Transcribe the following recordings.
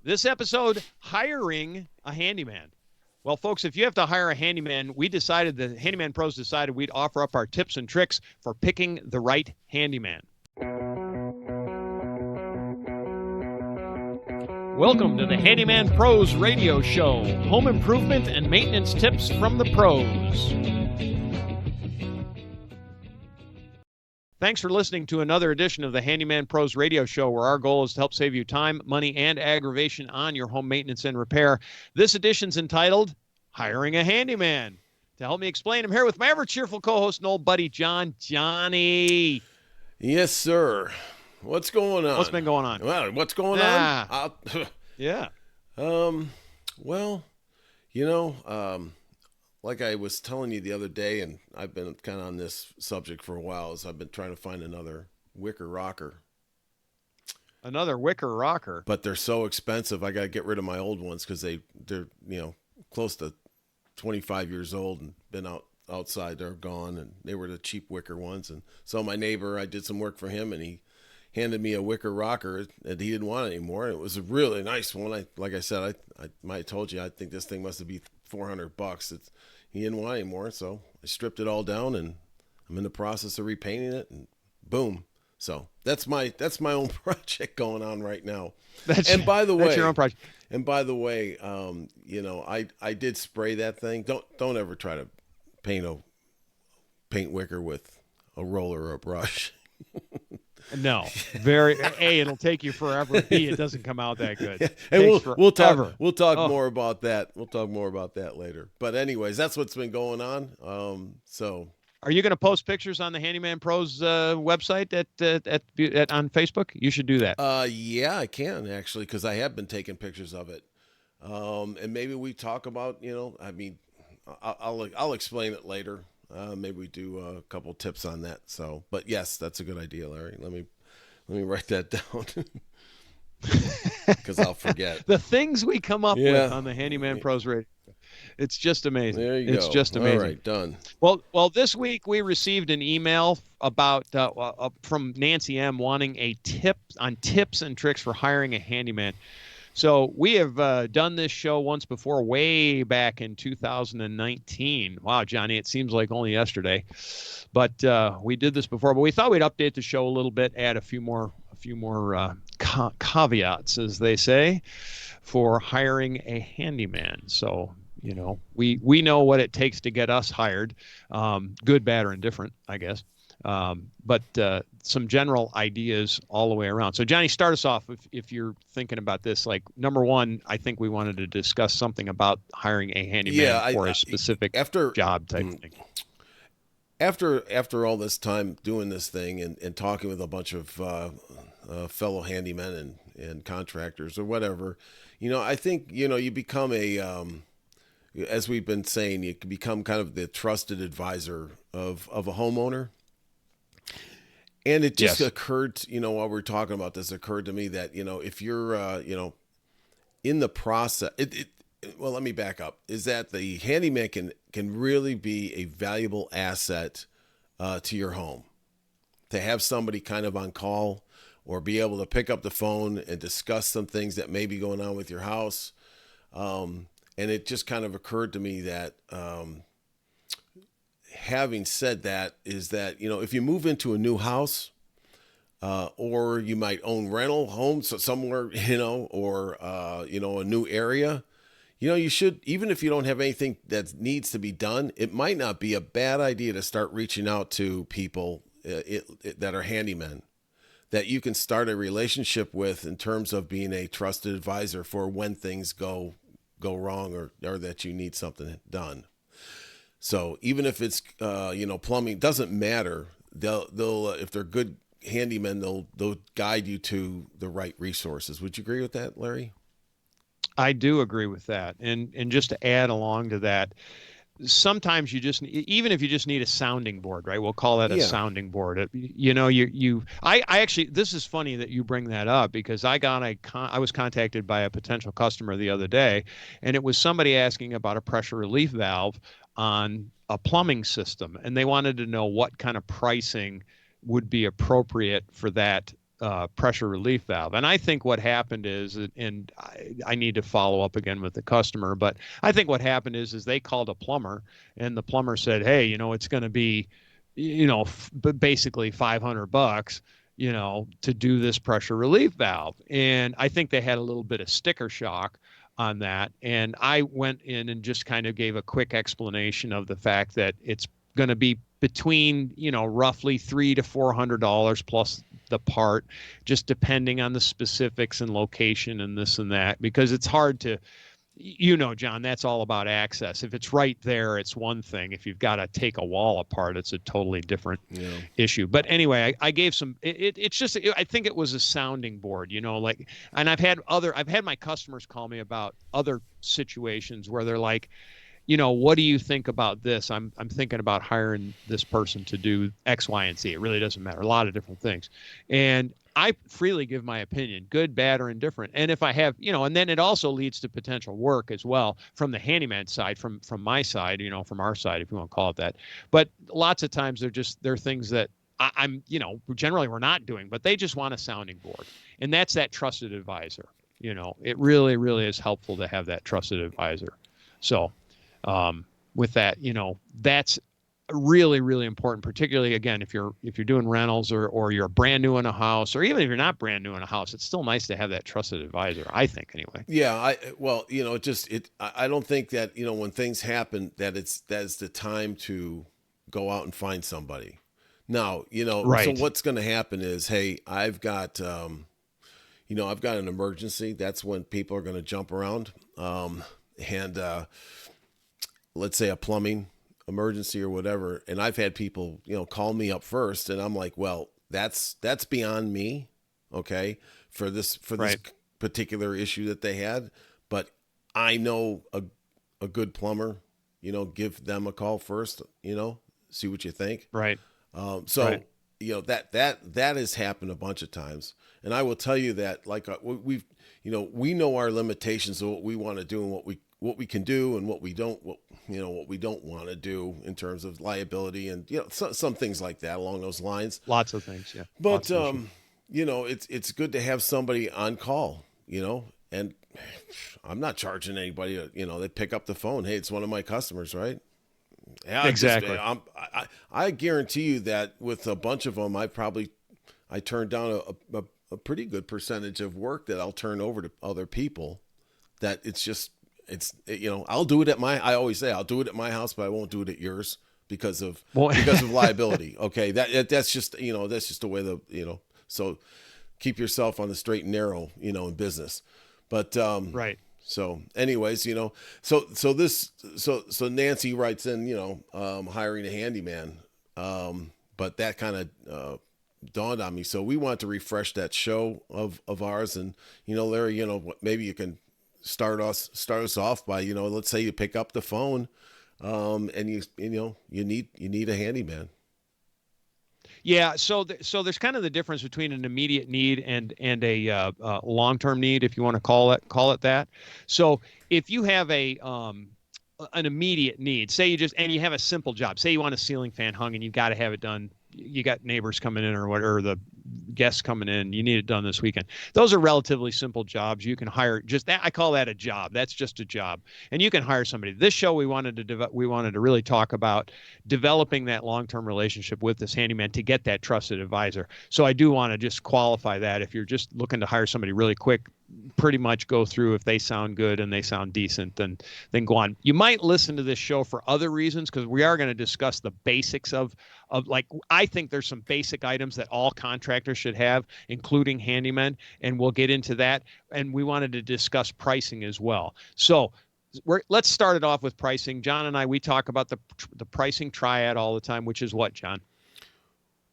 This episode, hiring a handyman. Well, folks, if you have to hire a handyman, the Handyman Pros decided we'd offer up our tips and tricks for picking the right handyman. Welcome to the Handyman Pros radio show, home improvement and maintenance tips from the pros. Thanks for listening to another edition of the Handyman Pros radio show, where our goal is to help save you time, money, and aggravation on your home maintenance and repair. This edition's entitled Hiring a Handyman. To help me explain, I'm here with my ever-cheerful co-host and old buddy, John. Johnny. Yes, sir. What's going on? What's been going on? Well, what's going on? Yeah. Well, like I was telling you the other day, and I've been kind of on this subject for a while, is I've been trying to find another wicker rocker. Another wicker rocker? But they're so expensive, I got to get rid of my old ones because they're close to 25 years old and been outside. They're gone, and they were the cheap wicker ones. And so my neighbor, I did some work for him, and he handed me a wicker rocker that he didn't want anymore. It was a really nice one. Like I said, I might have told you, I think this thing must have been $400. He didn't want anymore, so I stripped it all down, and I'm in the process of repainting it, and boom. So that's my own project going on right now. That's your own project. And by the way, I did spray that thing. Don't ever try to paint wicker with a roller or a brush. No, it'll take you forever. B, it doesn't come out that good. Yeah. And we'll talk more about that. We'll talk more about that later. But anyways, that's what's been going on. So are you going to post pictures on the Handyman Pros website on Facebook? You should do that. Yeah, I can actually, because I have been taking pictures of it. And maybe we talk about, I'll explain it later. Maybe we do a couple tips on that. So, but yes, that's a good idea, Larry. Let me write that down because I'll forget the things we come up with on the Handyman Pros Radio. It's just amazing. There you go. It's just amazing. All right, done. Well, this week we received an email about from Nancy M wanting a tip on tips and tricks for hiring a handyman. So we have done this show once before, way back in 2019. Wow, Johnny, it seems like only yesterday. But we did this before. But we thought we'd update the show a little bit, add a few more caveats, as they say, for hiring a handyman. So, we know what it takes to get us hired, good, bad, or indifferent, I guess. But some general ideas all the way around. So, Johnny, start us off if you're thinking about this. Like, number one, I think we wanted to discuss something about hiring a handyman for a specific job type thing. After all this time doing this thing and talking with a bunch of fellow handymen and contractors or whatever, I think, you become as we've been saying, you can become kind of the trusted advisor of a homeowner. And it just occurred, while we're talking about this, occurred to me that, if you're, in the process, well, let me back up, is that the handyman can really be a valuable asset to your home. To have somebody kind of on call or be able to pick up the phone and discuss some things that may be going on with your house. And it just kind of occurred to me that, having said that, is that, if you move into a new house, or you might own rental homes somewhere, or, a new area, you should, even if you don't have anything that needs to be done, it might not be a bad idea to start reaching out to people that are handymen that you can start a relationship with in terms of being a trusted advisor for when things go wrong or that you need something done. So even if it's, plumbing, doesn't matter. They'll if they're good handymen, they'll guide you to the right resources. Would you agree with that, Larry? I do agree with that. And just to add along to that, sometimes you just, even if you just need a sounding board, right? We'll call that a sounding board. I actually, this is funny that you bring that up, because I was contacted by a potential customer the other day, and it was somebody asking about a pressure relief valve on a plumbing system. And they wanted to know what kind of pricing would be appropriate for that pressure relief valve. And I think what happened is, and I need to follow up again with the customer, but I think what happened is they called a plumber, and the plumber said, hey, it's going to be, but basically $500, to do this pressure relief valve. And I think they had a little bit of sticker shock on that. And I went in and just kind of gave a quick explanation of the fact that it's going to be between, roughly $300 to $400 plus the part, just depending on the specifics and location and this and that, because it's hard to, John, that's all about access. If it's right there, it's one thing. If you've got to take a wall apart, it's a totally different issue. But anyway, I gave some, it's just, I think it was a sounding board, like, and I've had my customers call me about other situations where they're like, what do you think about this? I'm thinking about hiring this person to do X, Y, and Z. It really doesn't matter. A lot of different things. And I freely give my opinion, good, bad, or indifferent. And if I have, and then it also leads to potential work as well from the handyman side, from my side, from our side, if you want to call it that. But lots of times they're things that I'm, generally we're not doing, but they just want a sounding board. And that's that trusted advisor. It really, really is helpful to have that trusted advisor. So, with that, that's really, really important, particularly again, if you're doing rentals or you're brand new in a house, or even if you're not brand new in a house, it's still nice to have that trusted advisor, I think, anyway. Yeah. I don't think that, when things happen, that's the time to go out and find somebody. Now, Right. so what's going to happen is, hey, I've got an emergency. That's when people are going to jump around. And let's say a plumbing emergency or whatever. And I've had people, call me up first, and I'm like, well, that's beyond me. Okay. For this Right. particular issue that they had, but I know a good plumber, give them a call first, see what you think. Right. So, Right. That has happened a bunch of times. And I will tell you that, like, we know our limitations of what we want to do and what we can do and what we don't want to do in terms of liability and, some things like that along those lines. Lots of things. Yeah. But, it's good to have somebody on call, and I'm not charging anybody, they pick up the phone. Hey, it's one of my customers, right? Yeah, Exactly. I guarantee you that with a bunch of them, I turned down a pretty good percentage of work that I'll turn over to other people. That I'll do it I always say I'll do it at my house, but I won't do it at yours because of liability. Okay. That's just the way so keep yourself on the straight and narrow, in business. But, Right. so anyways, so Nancy writes in, hiring a handyman. But that kind of, dawned on me. So we want to refresh that show of ours. And, Larry, maybe you can start us off by, let's say you pick up the phone, and you need a handyman. Yeah, so there's kind of the difference between an immediate need and a long-term need, if you want to call it that. So if you have an immediate need, say you have a simple job, say you want a ceiling fan hung and you got to have it done. You got neighbors coming in or whatever, the guests coming in, you need it done this weekend. Those are relatively simple jobs. You can hire just that. I call that a job. That's just a job. And you can hire somebody. This show, we wanted to really talk about developing that long-term relationship with this handyman to get that trusted advisor. So I do want to just qualify that. If you're just looking to hire somebody really quick, pretty much go through, if they sound good and they sound decent, then go on. You might listen to this show for other reasons, because we are going to discuss the basics of like, I think there's some basic items that all contractors should have, including handymen, and we'll get into that. And we wanted to discuss pricing as well. So let's start it off with pricing. John and I, we talk about the pricing triad all the time, which is what, John?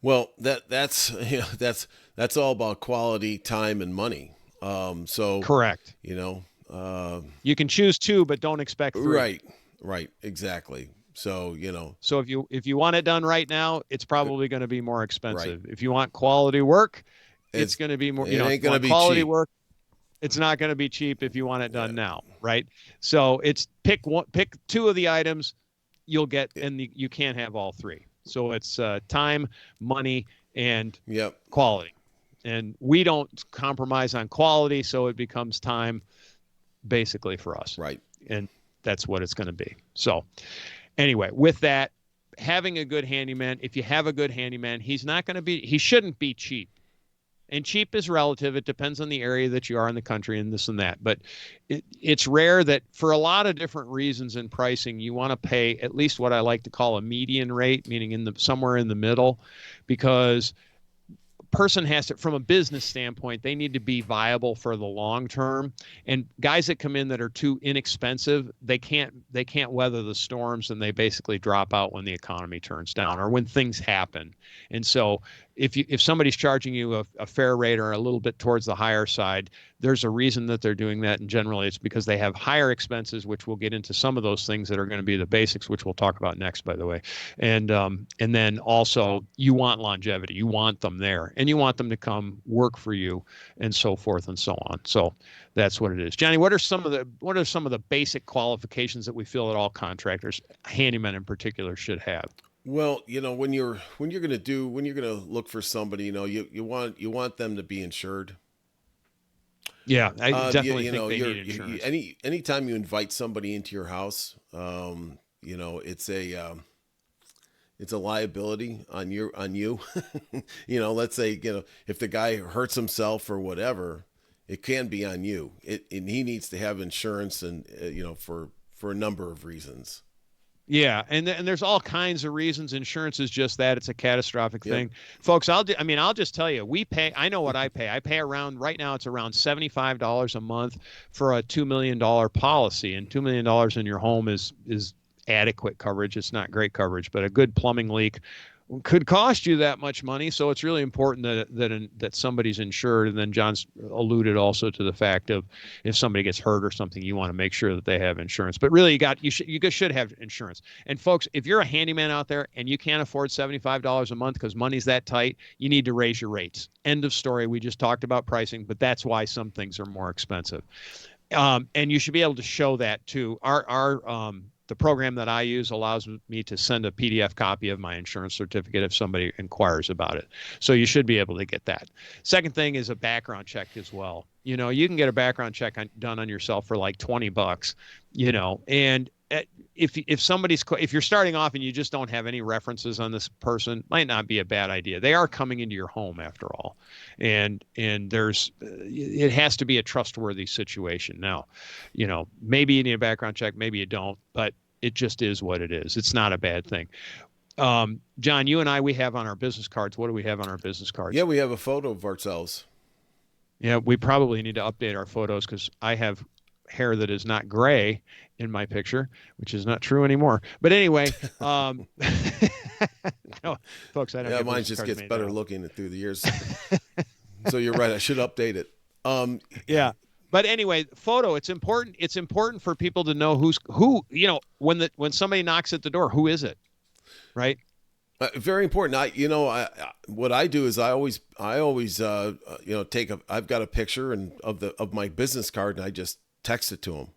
Well, that's all about quality, time, and money. So correct. You can choose two, but don't expect three. Right, exactly. So, so if you want it done right now, it's probably going to be more expensive. Right. If you want quality work, it's going to be more, it ain't going to be quality cheap. Work. It's not going to be cheap if you want it done now. Right. So it's pick two of the items you'll get, and you can't have all three. So it's time, money, and quality. and we don't compromise on quality, so it becomes time basically for us, Right. and that's what it's going to be. So anyway, with that, having a good handyman, if you have a good handyman, he shouldn't be cheap. And cheap is relative. It depends on the area that you are in the country and this and that. But it's rare that for a lot of different reasons in pricing, you want to pay at least what I like to call a median rate, meaning somewhere in the middle, because person has to, from a business standpoint, they need to be viable for the long term. And guys that come in that are too inexpensive, they can't weather the storms, and they basically drop out when the economy turns down or when things happen. And so if somebody's charging you a fair rate or a little bit towards the higher side, there's a reason that they're doing that, and generally it's because they have higher expenses, which we'll get into some of those things that are going to be the basics, which we'll talk about next, by the way. And then also you want longevity, you want them there, and you want them to come work for you, and so forth and so on. So that's what it is. Johnny, what are some of the basic qualifications that we feel that all contractors, handymen in particular, should have? Well, when you're going to look for somebody, you want them to be insured. Yeah, I definitely You think know, they you're need insurance. anytime you invite somebody into your house, it's a liability on you. Let's say, if the guy hurts himself or whatever, it can be on you. And he needs to have insurance, and for a number of reasons. Yeah, and there's all kinds of reasons. Insurance is just that; it's a catastrophic Yep. thing, folks. I'll just tell you, we pay. I know what I pay. I pay around right now. It's around $75 a month for a $2 million policy, and $2 million in your home is adequate coverage. It's not great coverage, but a good plumbing leak could cost you that much money. So it's really important that somebody's insured. And then John's alluded also to the fact of if somebody gets hurt or something, you want to make sure that they have insurance. But really, you should have insurance. And folks, if you're a handyman out there and you can't afford $75 a month because money's that tight, you need to raise your rates. End of story. We just talked about pricing, but that's why some things are more expensive. And you should be able to show that too. The program that I use allows me to send a PDF copy of my insurance certificate if somebody inquires about it. So you should be able to get that. Second thing is a background check as well. You can get a background check done on yourself for like $20, and if you're starting off and you just don't have any references on this person, might not be a bad idea. They are coming into your home after all, and it has to be a trustworthy situation. Now, maybe you need a background check, maybe you don't, but it just is what it is. It's not a bad thing. John, you and I, we have on our business cards. What do we have on our business cards? Yeah, we have a photo of ourselves. Yeah, we probably need to update our photos because I have hair that is not gray in my picture, which is not true anymore. But anyway, no, folks, I don't Yeah, get mine business just cards gets made better now. looking through the years. So you're right. I should update it. Yeah. But anyway, photo, it's important. It's important for people to know who, when somebody knocks at the door, who is it? Right? Very important. What I do is I always I've got a picture of my business card, and I just text it to them.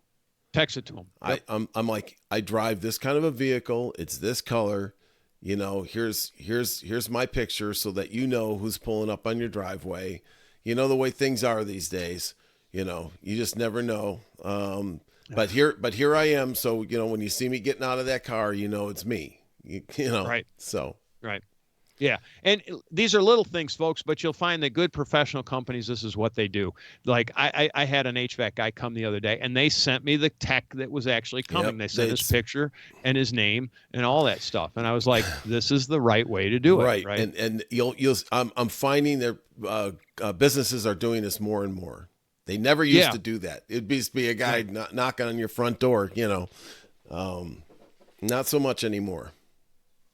Text it to them. Yep. I'm like, I drive this kind of a vehicle. It's this color. Here's my picture so that who's pulling up on your driveway. The way things are these days. You just never know. But here I am. So when you see me getting out of that car, it's me. Right. So Right. Yeah. And these are little things, folks, but you'll find that good professional companies, this is what they do. Like I had an HVAC guy come the other day, and they sent me the tech that was actually coming. yep, They sent his picture and his name and all that stuff. And I was like, this is the right way to do it. right. Right. And I'm finding that businesses are doing this more and more. They never used to do that. It'd be a guy knocking on your front door. Not so much anymore.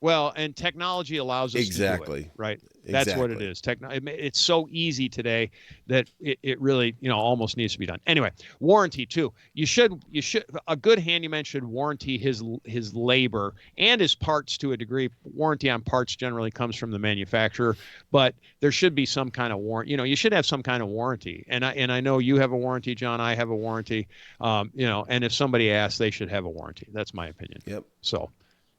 Well, and technology allows us to do it, right? That's what it is. It's so easy today that it really, almost needs to be done. Anyway, warranty too. A good handyman should warranty his labor and his parts to a degree. Warranty on parts generally comes from the manufacturer, but there should be some kind of warranty. You should have some kind of warranty. And I know you have a warranty, John. I have a warranty. And if somebody asks, they should have a warranty. That's my opinion. Yep. So.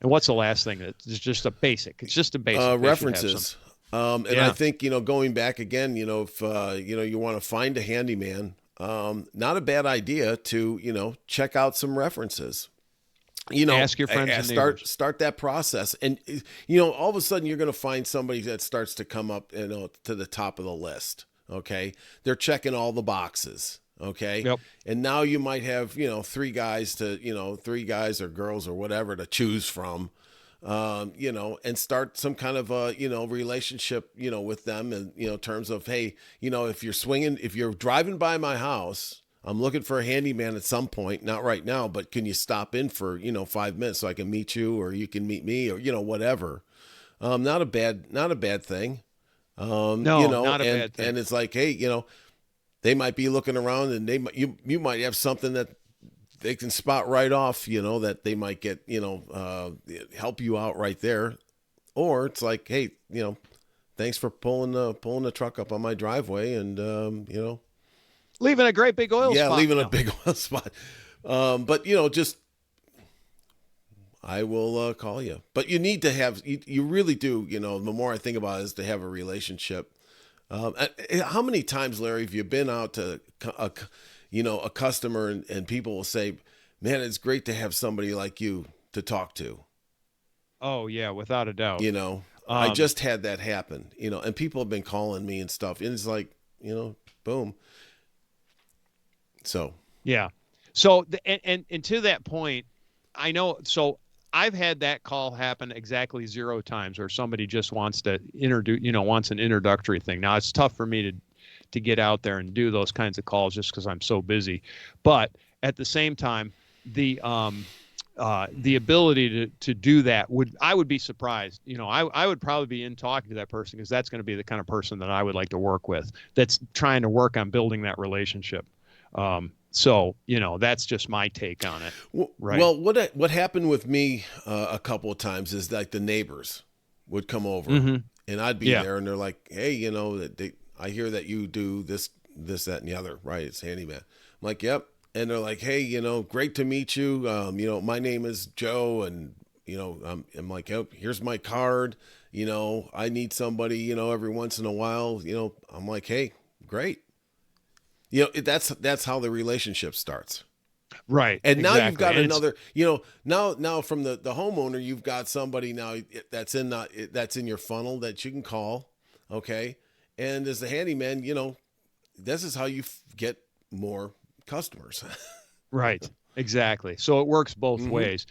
And what's the last thing? It's just a basic. It's just a basic. References. And I Yeah. think, going back again, if, you want to find a handyman, not a bad idea to, check out some references. Ask your friends and neighbors. Start that process. And, all of a sudden you're going to find somebody that starts to come up, to the top of the list. Okay. They're checking all the boxes. Okay. Yep. And now you might have, three guys or girls or whatever to choose from, and start some kind of a, relationship, with them. And, terms of, hey, if you're driving by my house, I'm looking for a handyman at some point, not right now, but can you stop in for, 5 minutes so I can meet you, or you can meet me, or, whatever. Not a bad thing. No, not a bad thing. And it's like, hey, they might be looking around, and you might have something that they can spot right off, that they might get, help you out right there. Or it's like, hey, thanks for pulling the truck up on my driveway, and, Leaving a great big oil spot. leaving a big oil spot. But, just, I will call you. But you need to have, you really do, the more I think about it, is to have a relationship. How many times, Larry, have you been out to a customer, and people will say, man, it's great to have somebody like you to talk to. Oh yeah, without a doubt. I just had that happen, and people have been calling me and stuff. And it's like, boom. So, Yeah. So, and to that point, I know. So I've had that call happen exactly 0 times, where somebody just wants to introduce, wants an introductory thing. Now it's tough for me to get out there and do those kinds of calls just because I'm so busy. But at the same time, the ability to do that I would be surprised. I would probably be in talking to that person, because that's going to be the kind of person that I would like to work with, that's trying to work on building that relationship. So, that's just my take on it. Right. Well, what happened with me a couple of times is, like, the neighbors would come over, and I'd be there, and they're like, hey, I hear that you do this, that, and the other, right? It's handyman. I'm like, yep. And they're like, hey, great to meet you. My name is Joe, and, I'm like, oh, here's my card. I need somebody, every once in a while, I'm like, hey, great. That's how the relationship starts. Right. And now exactly. you've got And another, now from the homeowner, you've got somebody now that's in your funnel that you can call. Okay. And as the handyman, this is how you get more customers. Right. Exactly. So it works both ways.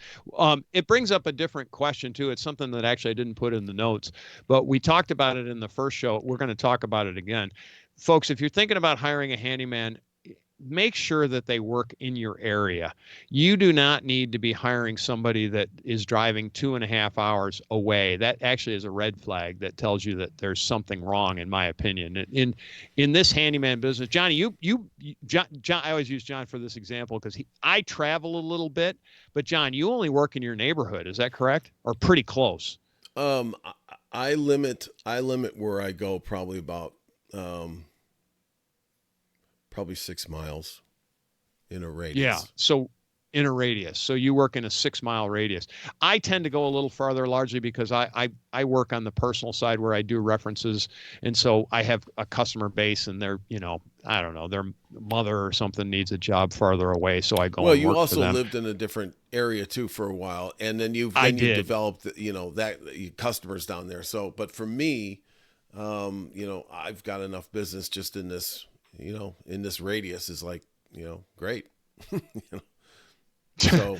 It brings up a different question too. It's something that actually I didn't put in the notes, but we talked about it in the first show. We're going to talk about it again. Folks, if you're thinking about hiring a handyman, make sure that they work in your area. You do not need to be hiring somebody that is driving 2.5 hours away. That actually is a red flag that tells you that there's something wrong, in my opinion. In this handyman business, Johnny, John, I always use John for this example because I travel a little bit, but John, you only work in your neighborhood. Is that correct? Or pretty close? I limit where I go probably about probably 6 miles in a radius. Yeah. So in a radius. So you work in a 6-mile radius. I tend to go a little farther, largely because I work on the personal side where I do references. And so I have a customer base, and they're, I don't know, their mother or something needs a job farther away. So I go and work for them. Well, you also lived in a different area too for a while. And then you developed, that customers down there. So, but for me, I've got enough business just in this, in this radius is like, great. So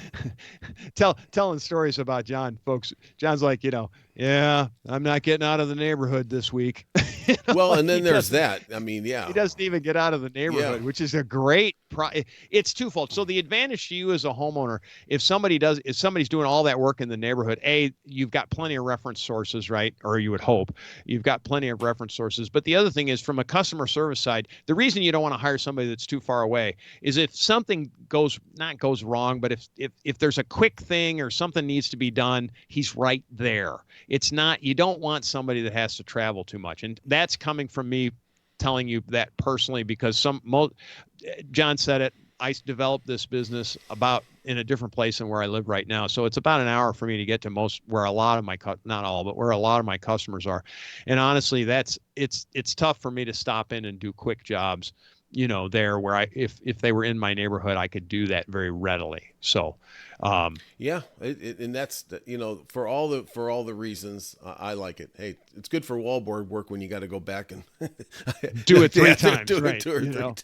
telling stories about John, folks. John's like, yeah, I'm not getting out of the neighborhood this week. Well, and then there's that. I mean, yeah. He doesn't even get out of the neighborhood, which is a great it's twofold. So the advantage to you as a homeowner, if somebody's doing all that work in the neighborhood, you've got plenty of reference sources, right? Or you would hope you've got plenty of reference sources. But the other thing is, from a customer service side, the reason you don't want to hire somebody that's too far away is if something goes wrong, but if there's a quick thing or something needs to be done, he's right there. It's not, you don't want somebody that has to travel too much. And that's coming from me telling you that personally, because John said it, I developed this business about in a different place than where I live right now. So it's about an hour for me to get to most where a lot of my not all, but where a lot of my customers are. And honestly, it's tough for me to stop in and do quick jobs, there where if they were in my neighborhood, I could do that very readily. So, um, Yeah, and that's for all the reasons I like it. Hey, it's good for wallboard work when you got to go back and do it three yeah, times, do it right? two or three times.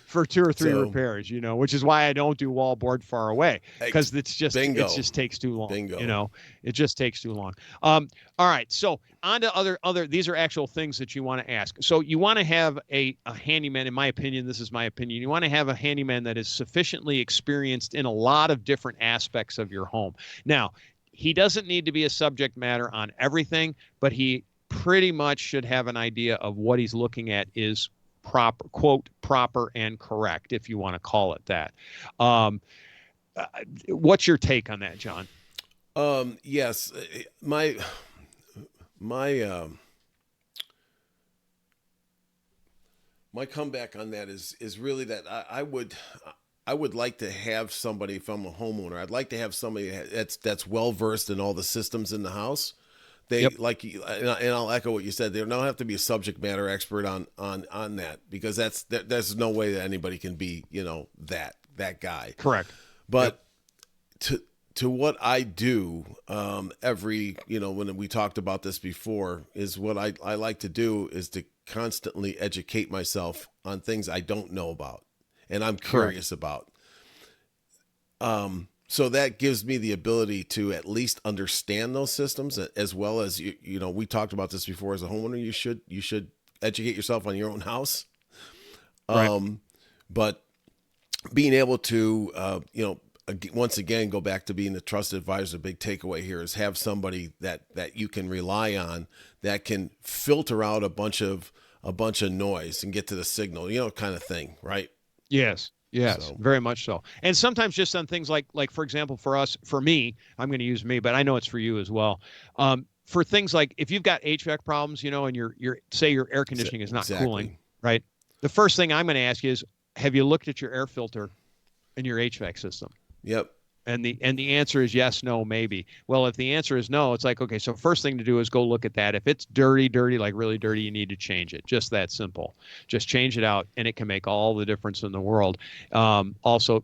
For two or three So, repairs, which is why I don't do wallboard far away, because it bingo, just takes too long. bingo. It just takes too long. All right, so on to other. These are actual things that you want to ask. So you want to have a handyman. In my opinion, this is my opinion. You want to have a handyman that is sufficiently experienced in a lot of different aspects of your home. Now, he doesn't need to be a subject matter on everything, but he pretty much should have an idea of what he's looking at is proper, quote, proper and correct, if you want to call it that. Um, what's your take on that, John? Yes, my my comeback on that is really that I would like to have somebody, if I'm a homeowner, I'd like to have somebody that's well versed in all the systems in the house. They Yep. like, and I'll echo what you said. They don't have to be a subject matter expert on that, because there's no way that anybody can be that guy. Correct. Yep. But to what I do, every when we talked about this before, is what I like to do is to constantly educate myself on things I don't know about and I'm Correct. curious about. So that gives me the ability to at least understand those systems, as well as we talked about this before. As a homeowner, you should educate yourself on your own house. Right. But being able to once again go back to being a trusted advisor, a big takeaway here is have somebody that you can rely on, that can filter out a bunch of noise and get to the signal, kind of thing, right? Yes. Yes, So very much so. And sometimes just on things like for example, for me, I'm going to use me, but I know it's for you as well. For things like if you've got HVAC problems, and your say your air conditioning is not cooling, exactly. right? The first thing I'm going to ask you is, have you looked at your air filter in your HVAC system? Yep. And the answer is yes, no, maybe. Well, if the answer is no, it's like, okay, so first thing to do is go look at that. If it's dirty, like really dirty, you need to change it. Just that simple. Just change it out, and it can make all the difference in the world. Also,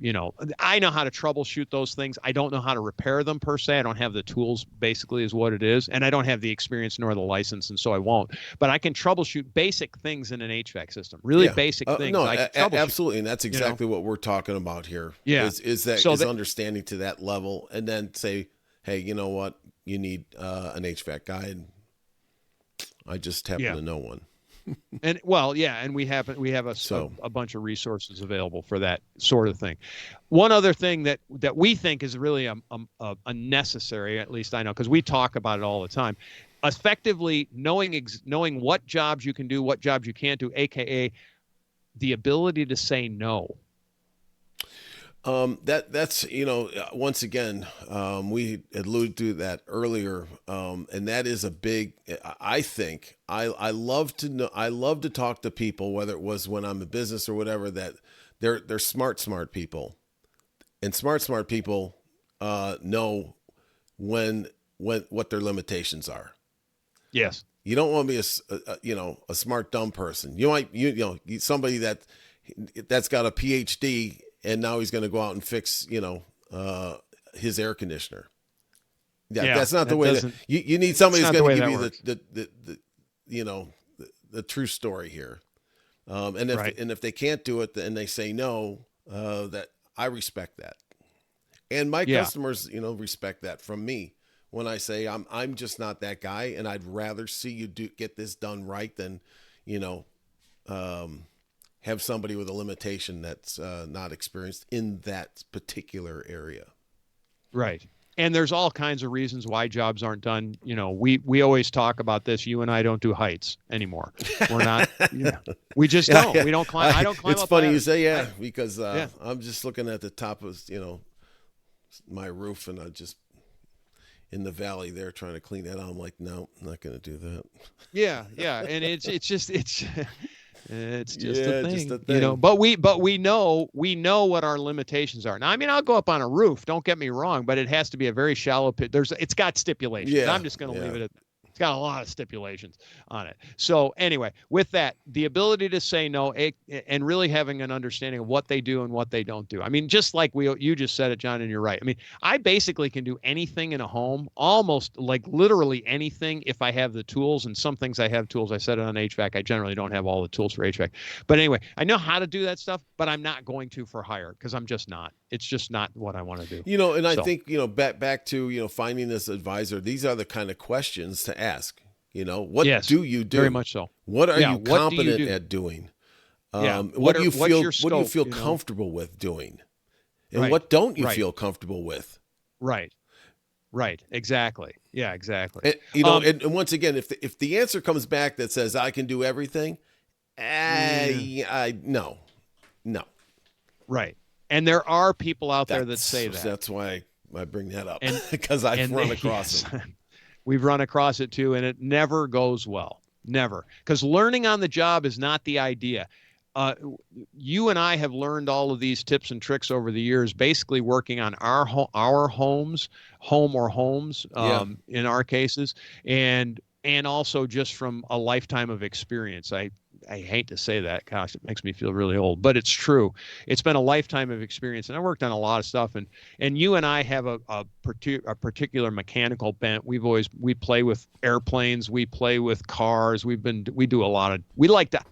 I know how to troubleshoot those things. I don't know how to repair them per se. I don't have the tools, basically, is what it is. And I don't have the experience nor the license, and so I won't. But I can troubleshoot basic things in an HVAC system. Really Yeah. basic things No, I can troubleshoot. absolutely, and that's exactly what we're talking about here. Yeah. Is understanding to that level, and then say, hey, you know what, you need an HVAC guy, and I just happen to know one. And well, yeah, and we have a bunch of resources available for that sort of thing. One other thing that we think is really a necessary, at least I know, because we talk about it all the time, effectively knowing what jobs you can do, what jobs you can't do, aka the ability to say no. That's once again, we alluded to that earlier, and that is a big. I think I love to know. I love to talk to people, whether it was when I'm in business or whatever. That they're smart people, and smart people know when what their limitations are. Yes. You don't want to be a smart dumb person. You might somebody that's got a PhD, and now he's going to go out and fix, his air conditioner. Yeah, that's not the way that you need somebody who's going to give you the true story here. And if they can't do it and they say no, that I respect that. And my customers, respect that from me when I say I'm just not that guy, and I'd rather see you get this done right than, have somebody with a limitation that's not experienced in that particular area. Right. And there's all kinds of reasons why jobs aren't done. We always talk about this. You and I don't do heights anymore. We're not. We just don't. Yeah. We don't climb. I don't climb. It's up funny ladders. you say because I'm just looking at the top of my roof, and I just in the valley there trying to clean that out. I'm like, no, I'm not going to do that. Yeah, and it's just It's just a Yeah, just a thing, thing. but we know what our limitations are. Now, I mean, I'll go up on a roof, don't get me wrong, but it has to be a very shallow pit. It's got stipulations. Yeah, I'm just going to yeah. leave it at it's got a lot of stipulations on it. So anyway, with that, the ability to say no and really having an understanding of what they do and what they don't do. I mean, just like you just said it, John, and you're right. I mean, I basically can do anything in a home, almost like literally anything if I have the tools. And some things I have tools. I said it on HVAC. I generally don't have all the tools for HVAC. But anyway, I know how to do that stuff, but I'm not going to for hire because I'm just not. It's just not what I want to do. And I So, think, back to, finding this advisor, these are the kind of questions to ask. What yes, do you very do? much so. What are Yeah. you What do you competent do? at doing? Yeah. What's your What do you scope, feel comfortable with doing? And Right. what don't you Right. feel comfortable with? Right. Right. Exactly. Yeah, exactly. And, Um, and once again, if the answer comes back that says I can do everything, yeah, no, no. right. And there are people out there that say that. That's why I bring that up, And because I've and run across yes. them. We've run across it too, and it never goes well. Never. Because learning on the job is not the idea. Uh, you and I have learned all of these tips and tricks over the years, basically working on our homes, home or homes, Yeah, in our cases, and also just from a lifetime of experience. I hate to say that, gosh, it makes me feel really old, but it's true. It's been a lifetime of experience, and I worked on a lot of stuff. And you and I have a particular mechanical bent. We play with airplanes, we play with cars. We do a lot of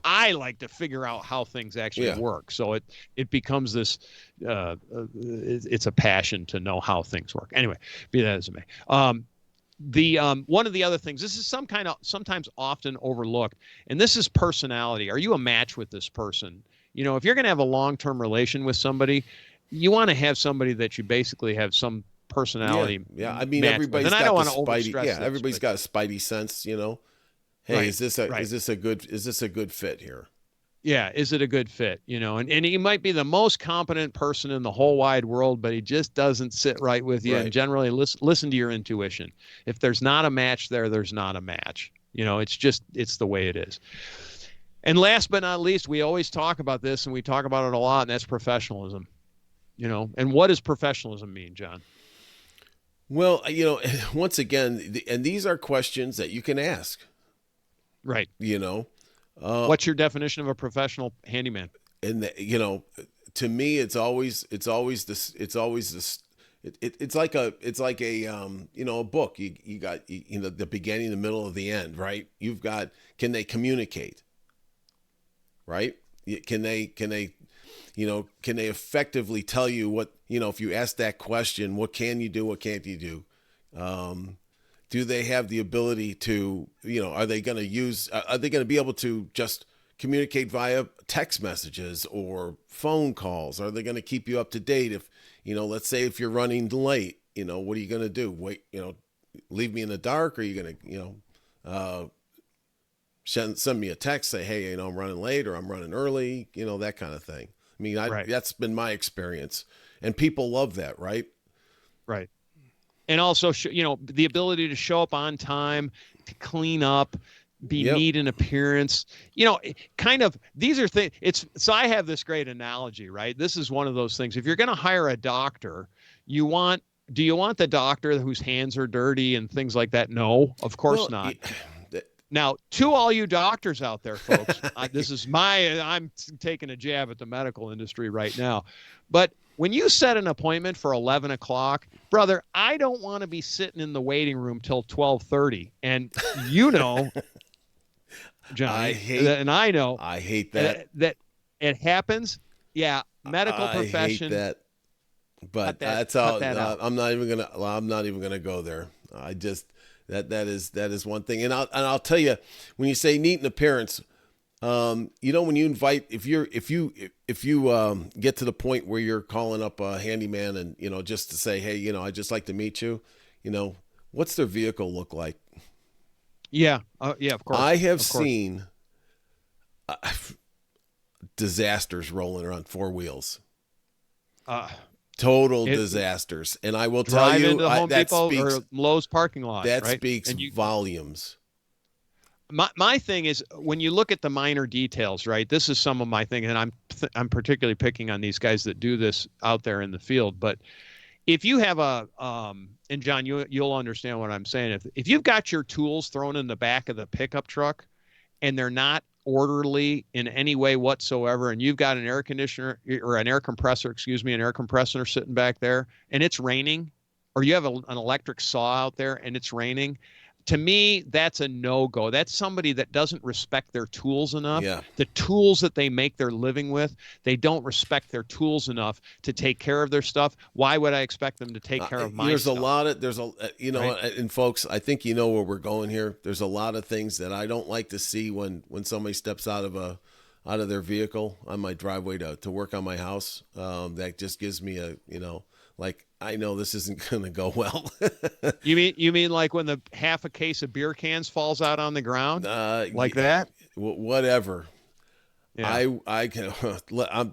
I like to figure out how things actually yeah. work. So it becomes this it's a passion to know how things work. Anyway, be that as it may. The one of the other things, this is sometimes often overlooked, and this is personality. Are you a match with this person? If you're going to have a long-term relation with somebody, you want to have somebody that you basically have some Yeah, personality yeah. I mean, match with. everybody's And I don't got the want to spidey. overstress Yeah, this, everybody's but got a spidey sense. Hey, right, right. is this a good fit here? Yeah, is it a good fit? And he might be the most competent person in the whole wide world, but he just doesn't sit right with you. And Right. generally, listen to your intuition. If there's not a match there, there's not a match. It's the way it is. And last but not least, we always talk about this, and we talk about it a lot, and that's professionalism. And what does professionalism mean, John? Well, once again, and these are questions that you can ask. Right. You know, uh, What's your definition of a professional handyman? and to me, it's like a a book. You got the beginning, the middle, of the end, right? You've got, can they communicate, right? Can they effectively tell you what, if you ask that question, what can you do, what can't you do? Do they have the ability to, are they going to be able to just communicate via text messages or phone calls? Are they going to keep you up to date? If, let's say if you're running late, what are you going to do? Wait, leave me in the dark? Or are you going to, send me a text, say, hey, I'm running late, or I'm running early, that kind of thing. I mean, Right. that's been my experience, and people love that, right? Right. And also, the ability to show up on time, to clean up, be Yep. neat in appearance. Kind of these are things. So I have this great analogy, right? This is one of those things. If you're going to hire a doctor, do you want the doctor whose hands are dirty and things like that? No, of course Well, not. Now, to all you doctors out there, folks, I'm taking a jab at the medical industry right now. But when you set an appointment for 11 o'clock, brother, I don't want to be sitting in the waiting room till 12:30. And I Johnny, hate and I know I hate that. that it happens. Yeah, medical I hate profession, that. But that's cut all. that out. I'm not even gonna. I'm not even gonna go there. I just that is one thing. And I'll tell you, when you say neat in appearance, when you invite, if you get to the point where you're calling up a handyman and just to say, hey, I'd just like to meet you, what's their vehicle look like? Yeah, yeah, of course, I have of course. seen uh, disasters rolling around four wheels. Uh, Total it disasters, and I will tell drive you, into the Home that Depot speaks or Lowe's parking lot, that right? speaks And you volumes. my thing is when you look at the minor details, right? This is some of my thing, and I'm particularly picking on these guys that do this out there in the field. But if you have and John, you'll understand what I'm saying. If you've got your tools thrown in the back of the pickup truck and they're not orderly in any way whatsoever, and you've got an air conditioner or an air compressor, excuse me, an air compressor sitting back there, and it's raining, or you have an electric saw out there and it's raining, to me, that's a no-go. That's somebody that doesn't respect their tools enough. Yeah. The tools that they make their living with, they don't respect their tools enough to take care of their stuff. Why would I expect them to take care of my stuff? And folks, I think you know where we're going here. There's a lot of things that I don't like to see when somebody steps out of their vehicle on my driveway to work on my house. That just gives me like, I know this isn't going to go well. You mean like when the half a case of beer cans falls out on the ground, like that? Whatever. Yeah. I can.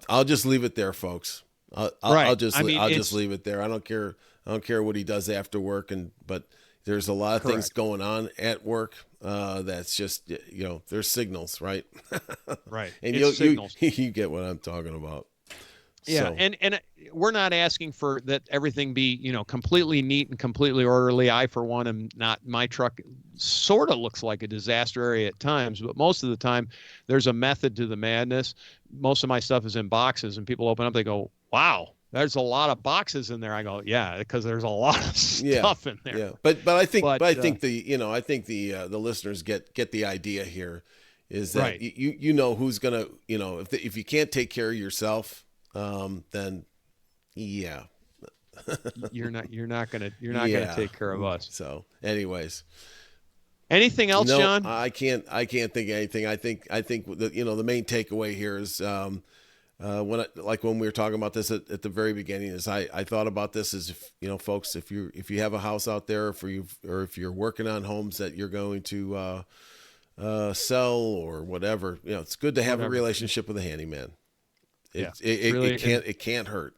I'll just leave it there, folks. I'll just leave it there. I don't care. I don't care what he does after work. But there's a lot of things going on at work. That's just there's signals, right? Right. And you get what I'm talking about. Yeah, so. And we're not asking for that everything be, completely neat and completely orderly. I, for one, am not. My truck sort of looks like a disaster area at times, but most of the time there's a method to the madness. Most of my stuff is in boxes, and people open up, they go, "Wow, there's a lot of boxes in there." I go, "Yeah, because there's a lot of stuff in there." Yeah, but I think the listeners get the idea here, is that right. you know who's gonna if you can't take care of yourself. Then yeah, you're not gonna take care of us. So anyways, anything else, John? I can't think of anything. I think the main takeaway here is when we were talking about this at the very beginning, is I thought about this as folks, if you have a house out there, or if you're working on homes that you're going to sell or whatever, it's good to have a relationship with a handyman. It can't hurt.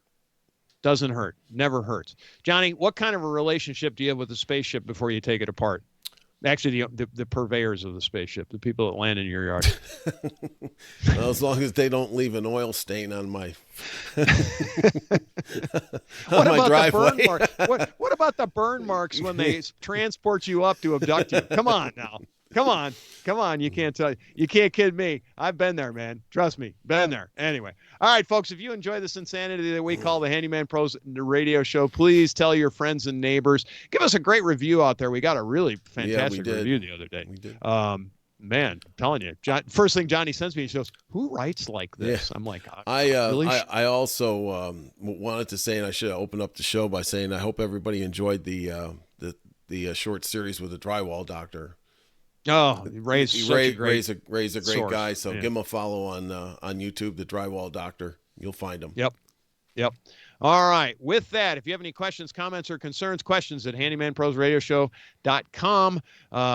Doesn't hurt. Never hurts. Johnny, what kind of a relationship do you have with the spaceship before you take it apart? Actually, the purveyors of the spaceship, the people that land in your yard. Well, as long as they don't leave an oil stain on my driveway. What about the burn marks when they transport you up to abduct you? Come on now. Come on. You can't kid me. I've been there, man. Trust me. Been there. Anyway. All right, folks, if you enjoy this insanity that we call the Handyman Pros radio show, please tell your friends and neighbors. Give us a great review out there. We got a really fantastic review the other day. We did. Man, I'm telling you, first thing Johnny sends me, he goes, "Who writes like this?" I'm like, I also wanted to say, and I should have opened up the show by saying, I hope everybody enjoyed the short series with the drywall doctor. Oh, Ray's a great guy. So give him a follow on YouTube, the Drywall Doctor. You'll find him. Yep. All right. With that, if you have any questions, comments, or concerns, questions at handymanprosradioshow.com.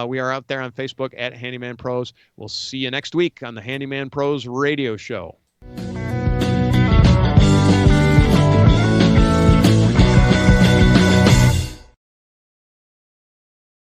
We are out there on Facebook at Handyman Pros. We'll see you next week on the Handyman Pros Radio Show.